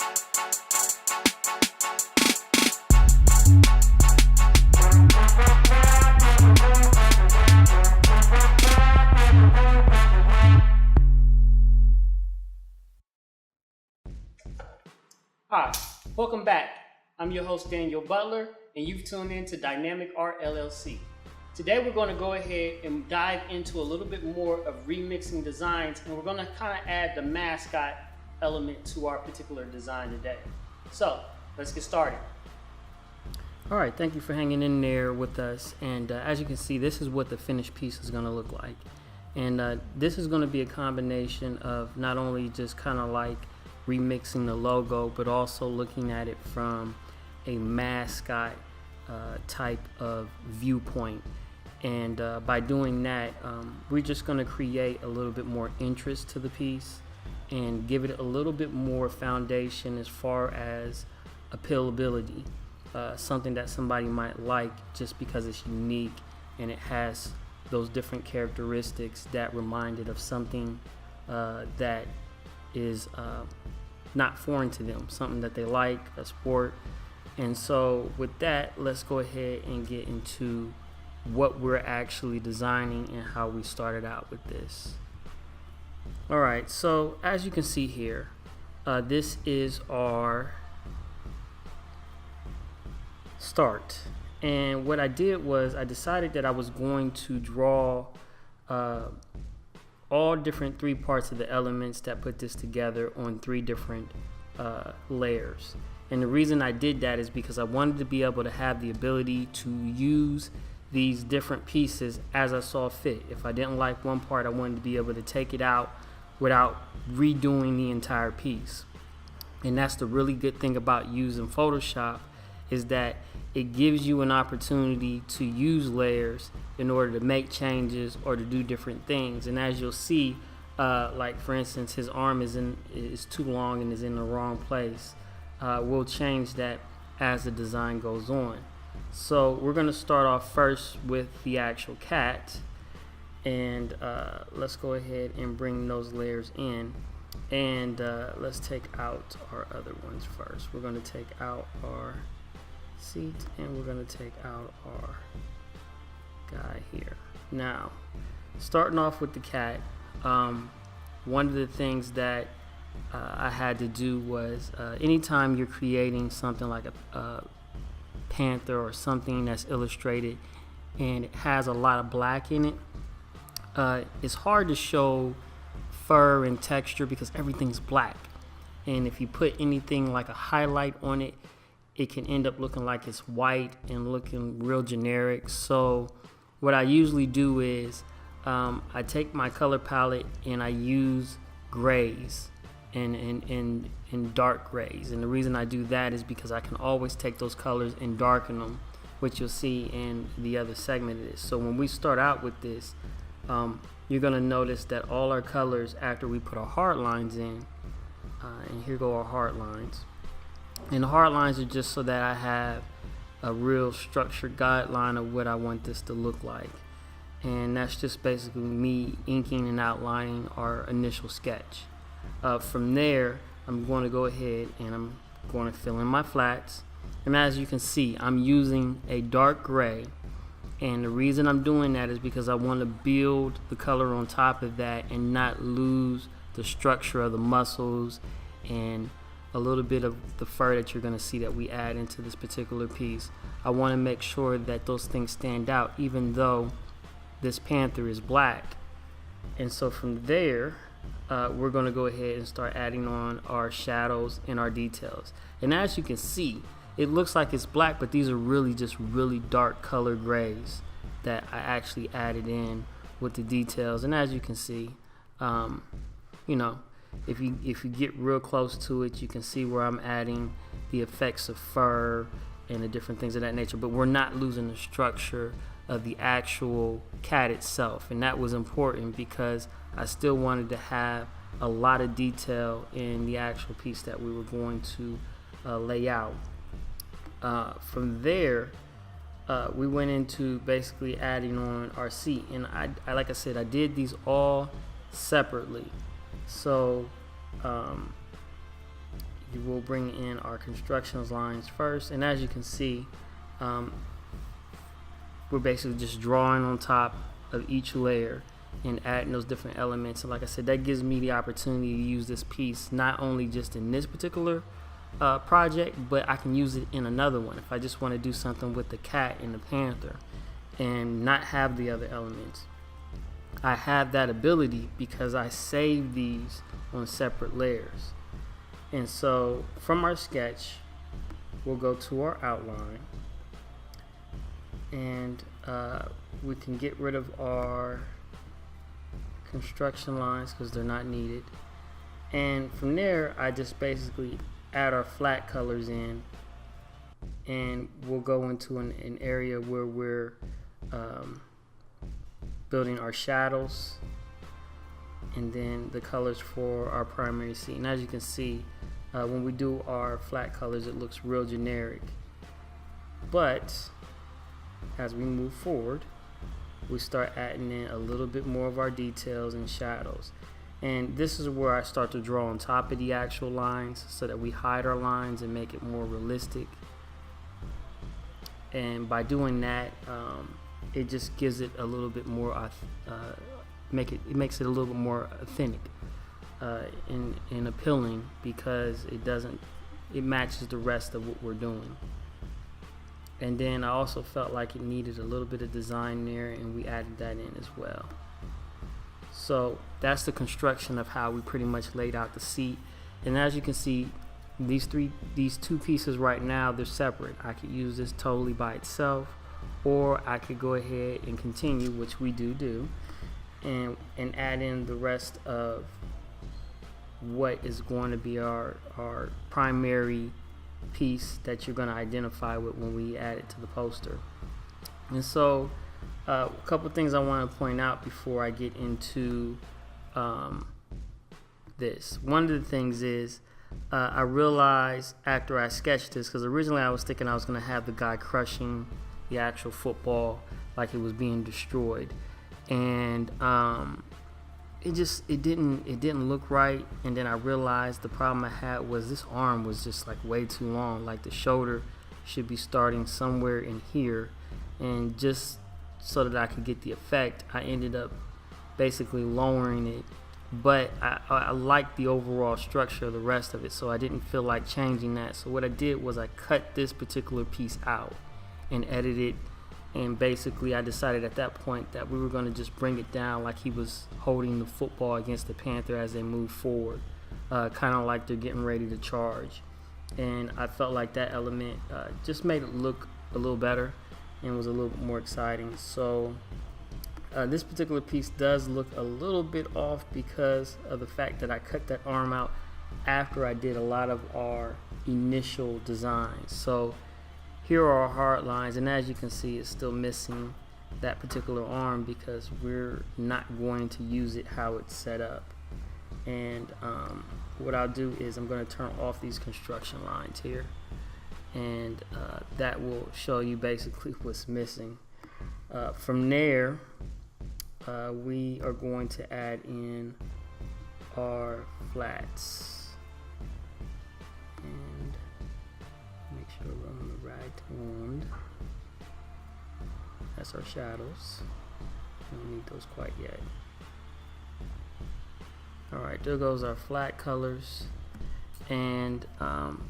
Hi, welcome back. I'm your host Daniel Butler, and you've tuned in to Dynamic Art LLC. Today we're going to go ahead and dive into a little bit more of remixing designs, and we're going to kind of add the mascot element to our particular design today. So let's get started. All right, thank you for hanging in there with us. And as you can see, this is what the finished piece is going to look like. And this is going to be a combination of not only just kind of like remixing the logo, but also looking at it from a mascot type of viewpoint. And by doing that, we're just going to create a little bit more interest to the piece and give it a little bit more foundation as far as appealability, something that somebody might like just because it's unique and it has those different characteristics that remind it of something that is not foreign to them, something that they like, a sport. And so with that, let's go ahead and get into what we're actually designing and how we started out with this. All right, so as you can see here, this is our start. And what I did was I decided that I was going to draw all different three parts of the elements that put this together on three different layers. And the reason I did that is because I wanted to be able to have the ability to use these different pieces as I saw fit. If I didn't like one part, I wanted to be able to take it out without redoing the entire piece. And that's the really good thing about using Photoshop, is that it gives you an opportunity to use layers in order to make changes or to do different things. And as you'll see, like for instance, his arm is too long and is in the wrong place. We'll change that as the design goes on. So we're going to start off first with the actual cat, and let's go ahead and bring those layers in, and let's take out our other ones first. We're going to take out our seat, and we're going to take out our guy here. Now, starting off with the cat, one of the things that I had to do was anytime you're creating something like a panther or something that's illustrated and it has a lot of black in it, it's hard to show fur and texture because everything's black. And if you put anything like a highlight on it, it can end up looking like it's white and looking real generic. So what I usually do is I take my color palette and I use grays and dark grays. And the reason I do that is because I can always take those colors and darken them, which you'll see in the other segment of this. So when we start out with this, you're gonna notice that all our colors, after we put our hard lines in, and here go our hard lines. And the hard lines are just so that I have a real structured guideline of what I want this to look like. And that's just basically me inking and outlining our initial sketch. From there, I'm going to go ahead and I'm going to fill in my flats. And as you can see, I'm using a dark gray. And the reason I'm doing that is because I want to build the color on top of that and not lose the structure of the muscles and a little bit of the fur that you're going to see that we add into this particular piece. I want to make sure that those things stand out, even though this panther is black. And so from there, we're going to go ahead and start adding on our shadows and our details. And as you can see, it looks like it's black, but these are really just really dark color grays that I actually added in with the details. And as you can see, you know, if you get real close to it, you can see where I'm adding the effects of fur and the different things of that nature, but we're not losing the structure of the actual cat itself. And that was important because I still wanted to have a lot of detail in the actual piece that we were going to lay out. From there, we went into basically adding on our seat, and I like I said, I did these all separately. So you will bring in our construction lines first, and as you can see, we're basically just drawing on top of each layer and adding those different elements. And like I said, that gives me the opportunity to use this piece not only just in this particular project, but I can use it in another one if I just want to do something with the cat and the panther and not have the other elements. I have that ability because I save these on separate layers. And so from our sketch, we'll go to our outline, and we can get rid of our construction lines because they're not needed. And from there, I just basically add our flat colors in, and we'll go into an area where we're building our shadows and then the colors for our primary scene. And as you can see, when we do our flat colors, it looks real generic, but as we move forward, we start adding in a little bit more of our details and shadows. And this is where I start to draw on top of the actual lines so that we hide our lines and make it more realistic. And by doing that, it just gives it a little bit more, it makes it a little bit more authentic and appealing, because it matches the rest of what we're doing. And then I also felt like it needed a little bit of design there, and we added that in as well. So that's the construction of how we pretty much laid out the seat. And as you can see, these two pieces right now, they're separate. I could use this totally by itself, or I could go ahead and continue, which we do, and add in the rest of what is going to be our primary piece that you're going to identify with when we add it to the poster. And so a couple things I want to point out before I get into this. One of the things is I realized after I sketched this, because originally I was thinking I was going to have the guy crushing the actual football like it was being destroyed, and it didn't look right. And then I realized the problem I had was this arm was just like way too long. Like the shoulder should be starting somewhere in here, and just so that I could get the effect, I ended up basically lowering it. But I liked the overall structure of the rest of it, so I didn't feel like changing that. So what I did was I cut this particular piece out and edited, and basically I decided at that point that we were going to just bring it down like he was holding the football against the panther as they move forward, kind of like they're getting ready to charge. And I felt like that element just made it look a little better and was a little bit more exciting. So this particular piece does look a little bit off because of the fact that I cut that arm out after I did a lot of our initial designs. So here are our hard lines, and as you can see, it's still missing that particular arm because we're not going to use it how it's set up. And what I'll do is I'm going to turn off these construction lines here, and that will show you basically what's missing. From there, we are going to add in our flats, and make sure we're on the right one. That's our shadows. Don't need those quite yet. Alright, there goes our flat colors, and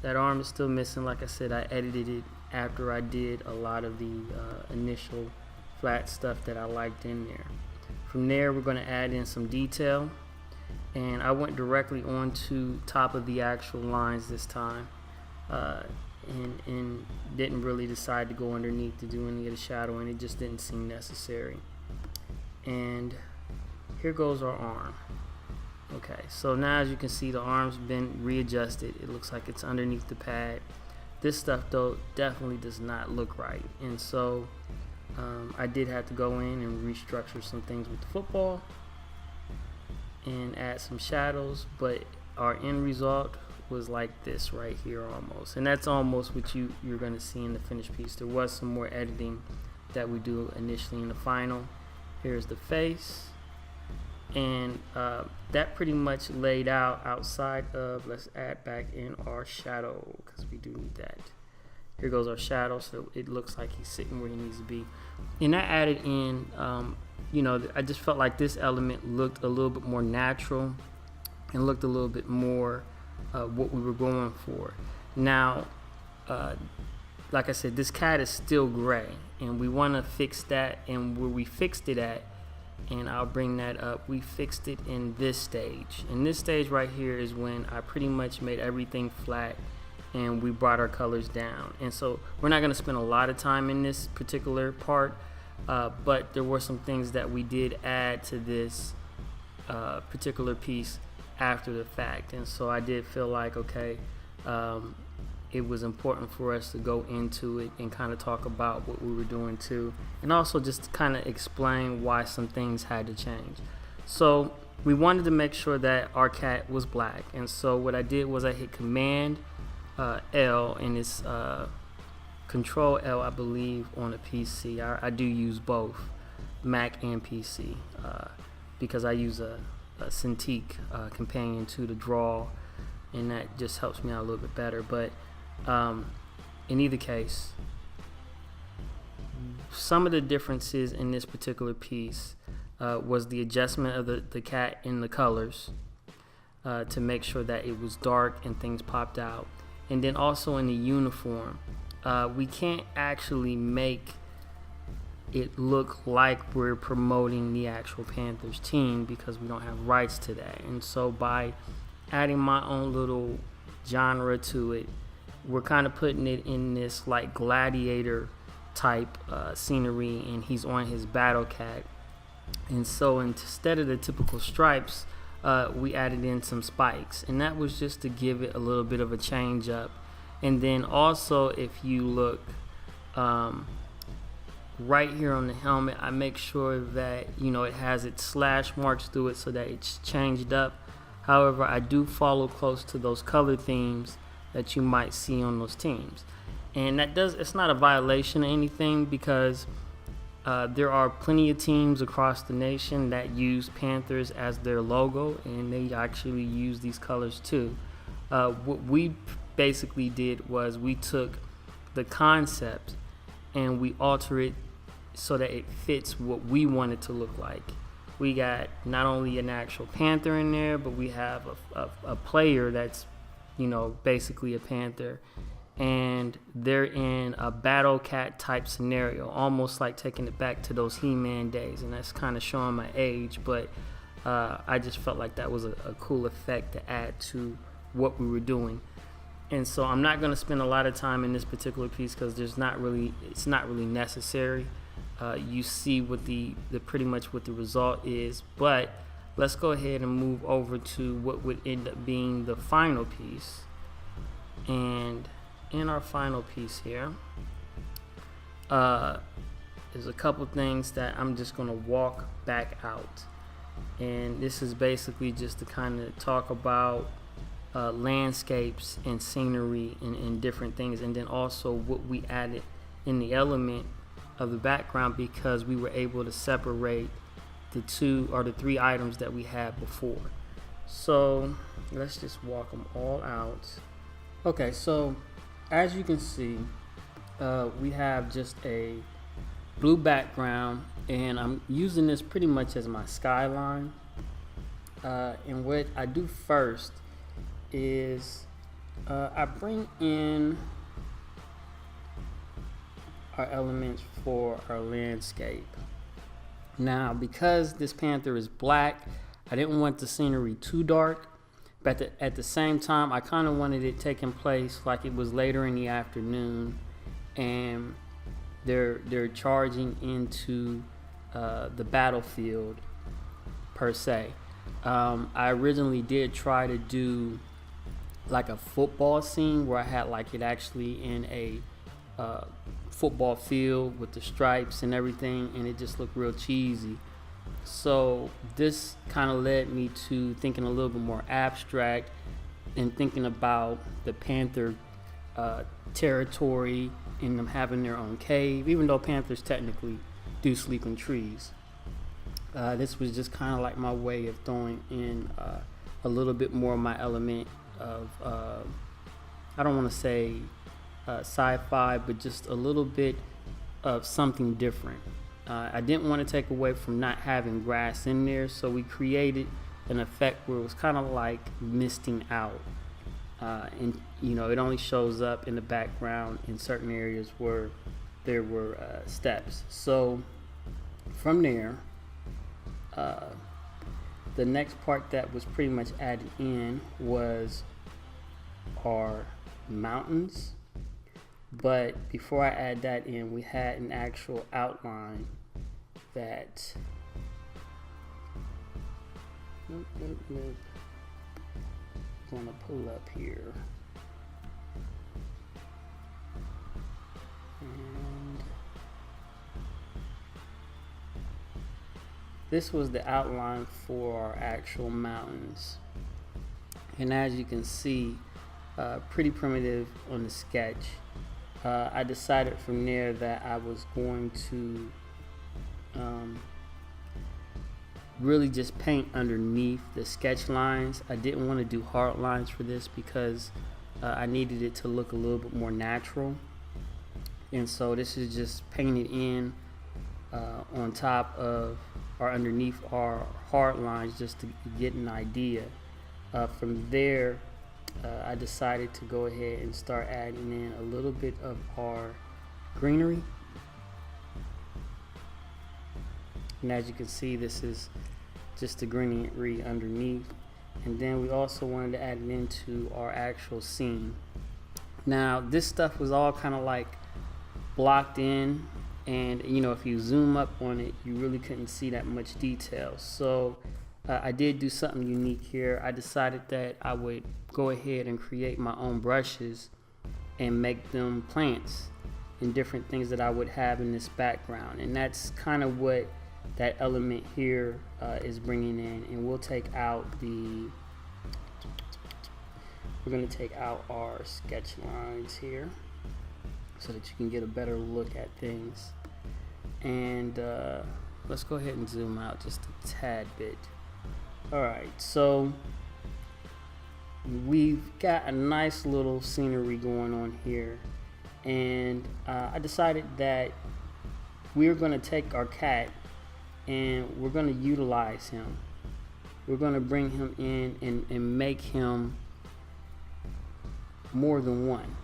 that arm is still missing. Like I said, I edited it after I did a lot of the initial flat stuff that I liked in there. From there, we're going to add in some detail, and I went directly onto top of the actual lines this time, and didn't really decide to go underneath to do any of the shadowing. It just didn't seem necessary. And here goes our arm. Okay, so now as you can see, the arm's been readjusted. It looks like it's underneath the pad. This stuff though definitely does not look right, and so I did have to go in and restructure some things with the football and add some shadows, but our end result was like this right here almost, and that's almost what you're going to see in the finished piece. There was some more editing that we do initially in the final. Here's the face, And that pretty much laid out outside of, let's add back in our shadow, because we do need that. Here goes our shadow, so it looks like he's sitting where he needs to be. And I added in, I just felt like this element looked a little bit more natural and looked a little bit more what we were going for. Now, like I said, this cat is still gray, and we want to fix that. And where we fixed it at, and I'll bring that up, we fixed it in this stage. And this stage right here is when I pretty much made everything flat and we brought our colors down. And so we're not going to spend a lot of time in this particular part, but there were some things that we did add to this particular piece after the fact. And so I did feel like, okay, it was important for us to go into it and kind of talk about what we were doing too, and also just kind of explain why some things had to change. So we wanted to make sure that our cat was black, and so what I did was I hit Command L, and it's Control L, I believe, on a PC. I do use both Mac and PC because I use a Cintiq companion to the draw, and that just helps me out a little bit better. But in either case, some of the differences in this particular piece was the adjustment of the cat in the colors to make sure that it was dark and things popped out. And then also in the uniform, we can't actually make it look like we're promoting the actual Panthers team because we don't have rights to that. And so by adding my own little genre to it, we're kind of putting it in this like gladiator type scenery, and he's on his battle cat. And so instead of the typical stripes, we added in some spikes, and that was just to give it a little bit of a change up. And then also, if you look right here on the helmet, I make sure that it has its slash marks through it so that it's changed up. However, I do follow close to those color themes that you might see on those teams, and it's not a violation of anything, because there are plenty of teams across the nation that use Panthers as their logo, and they actually use these colors too. What we basically did was we took the concept and we alter it so that it fits what we want it to look like. We got not only an actual Panther in there, but we have a player that's basically a Panther, and they're in a battle cat type scenario, almost like taking it back to those He-Man days. And that's kind of showing my age, but I just felt like that was a cool effect to add to what we were doing. And so I'm not going to spend a lot of time in this particular piece because it's not really necessary. You see what the pretty much what the result is, but let's go ahead and move over to what would end up being the final piece. And in our final piece here, there's a couple things that I'm just going to walk back out. And this is basically just to kind of talk about landscapes and scenery and different things. And then also what we added in the element of the background, because we were able to separate the two or the three items that we had before. So let's just walk them all out. Okay, so as you can see, we have just a blue background, and I'm using this pretty much as my skyline. And what I do first is I bring in our elements for our landscape. Now, because this Panther is black, I didn't want the scenery too dark, but at the same time, I kind of wanted it taking place like it was later in the afternoon, and they're charging into the battlefield per se. I originally did try to do like a football scene where I had like it actually in a football field with the stripes and everything, and it just looked real cheesy. So this kind of led me to thinking a little bit more abstract and thinking about the Panther territory and them having their own cave, even though Panthers technically do sleep in trees. This was just kind of like my way of throwing in a little bit more of my element of, I don't want to say sci-fi, but just a little bit of something different. I didn't want to take away from not having grass in there, so we created an effect where it was kind of like misting out. And you know, it only shows up in the background in certain areas where there were steps. So from there, the next part that was pretty much added in was our mountains. But before I add that in, we had an actual outline that I'm gonna pull up here. And this was the outline for our actual mountains. And as you can see, pretty primitive on the sketch. I decided from there that I was going to really just paint underneath the sketch lines. I didn't want to do hard lines for this because I needed it to look a little bit more natural. And so this is just painted in on top of or underneath our hard lines just to get an idea. From there, I decided to go ahead and start adding in a little bit of our greenery. And as you can see, this is just the greenery underneath. And then we also wanted to add it into our actual scene. Now, this stuff was all kind of like blocked in, and you know, if you zoom up on it, you really couldn't see that much detail. So I did do something unique here. I decided that I would go ahead and create my own brushes and make them plants and different things that I would have in this background. And that's kind of what that element here is bringing in. And we'll take out we're going to take out our sketch lines here so that you can get a better look at things. And let's go ahead and zoom out just a tad bit. Alright, so we've got a nice little scenery going on here, and I decided that we're going to take our cat and we're going to utilize him. We're going to bring him in and make him more than one.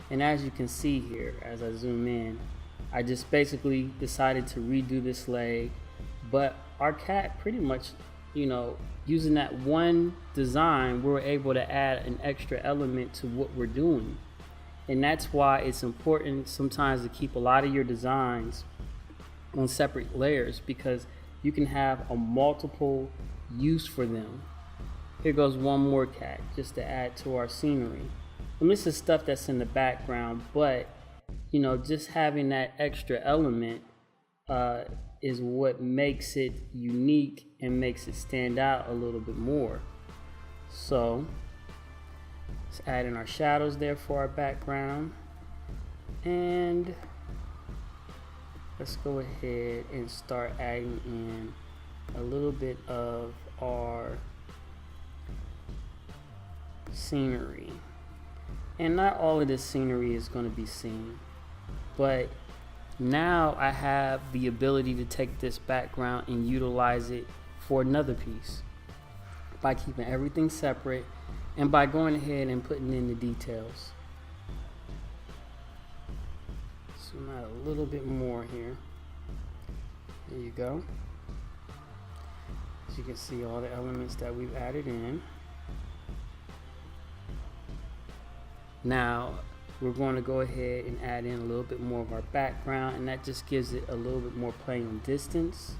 And as you can see here, as I zoom in, I just basically decided to redo this leg, but our cat pretty much, you know, using that one design, we're able to add an extra element to what we're doing. And that's why it's important sometimes to keep a lot of your designs on separate layers, because you can have a multiple use for them. Here goes one more cat just to add to our scenery. And this is stuff that's in the background, but you know, just having that extra element is what makes it unique and makes it stand out a little bit more. So let's add in our shadows there for our background, and let's go ahead and start adding in a little bit of our scenery. And not all of this scenery is going to be seen, but now I have the ability to take this background and utilize it for another piece by keeping everything separate and by going ahead and putting in the details. Zoom out a little bit more here. There you go. As you can see, all the elements that we've added in. Now we're going to go ahead and add in a little bit more of our background, and that just gives it a little bit more play on distance.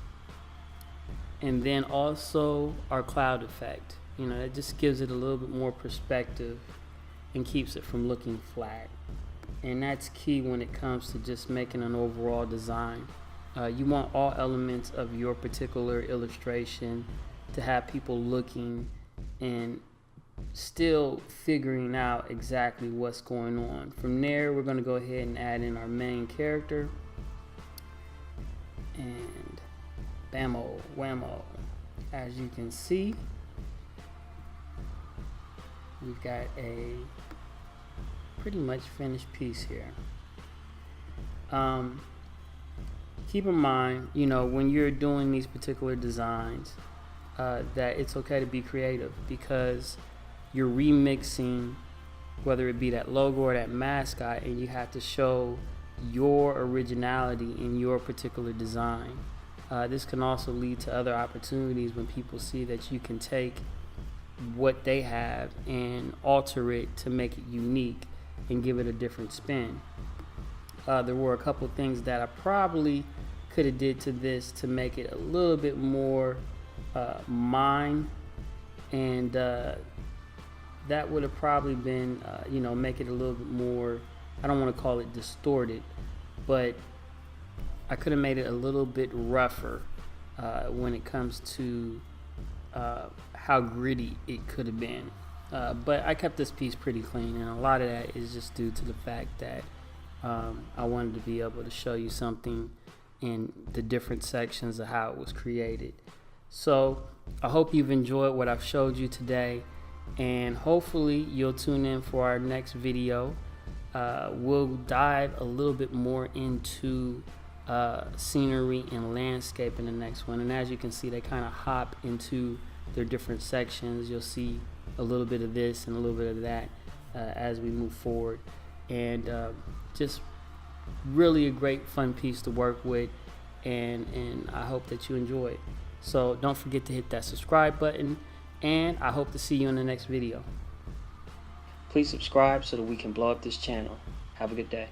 And then also our cloud effect, you know, it just gives it a little bit more perspective and keeps it from looking flat. And that's key when it comes to just making an overall design. You want all elements of your particular illustration to have people looking and still figuring out exactly what's going on. From there, we're going to go ahead and add in our main character, and bammo, whammo. As you can see, we've got a pretty much finished piece here. Keep in mind, you know, when you're doing these particular designs, that it's okay to be creative, because you're remixing, whether it be that logo or that mascot, and you have to show your originality in your particular design. This can also lead to other opportunities when people see that you can take what they have and alter it to make it unique and give it a different spin. There were a couple things that I probably could have did to this to make it a little bit more mine, and that would have probably been, you know, make it a little bit more, I don't want to call it distorted, but I could have made it a little bit rougher when it comes to how gritty it could have been. But I kept this piece pretty clean, and a lot of that is just due to the fact that I wanted to be able to show you something in the different sections of how it was created. So I hope you've enjoyed what I've showed you today, and hopefully you'll tune in for our next video. We'll dive a little bit more into scenery and landscape in the next one, and as you can see, they kind of hop into their different sections. You'll see a little bit of this and a little bit of that as we move forward, and just really a great fun piece to work with, and I hope that you enjoy it. So don't forget to hit that subscribe button, and I hope to see you in the next video. Please subscribe so that we can blow up this channel. Have a good day.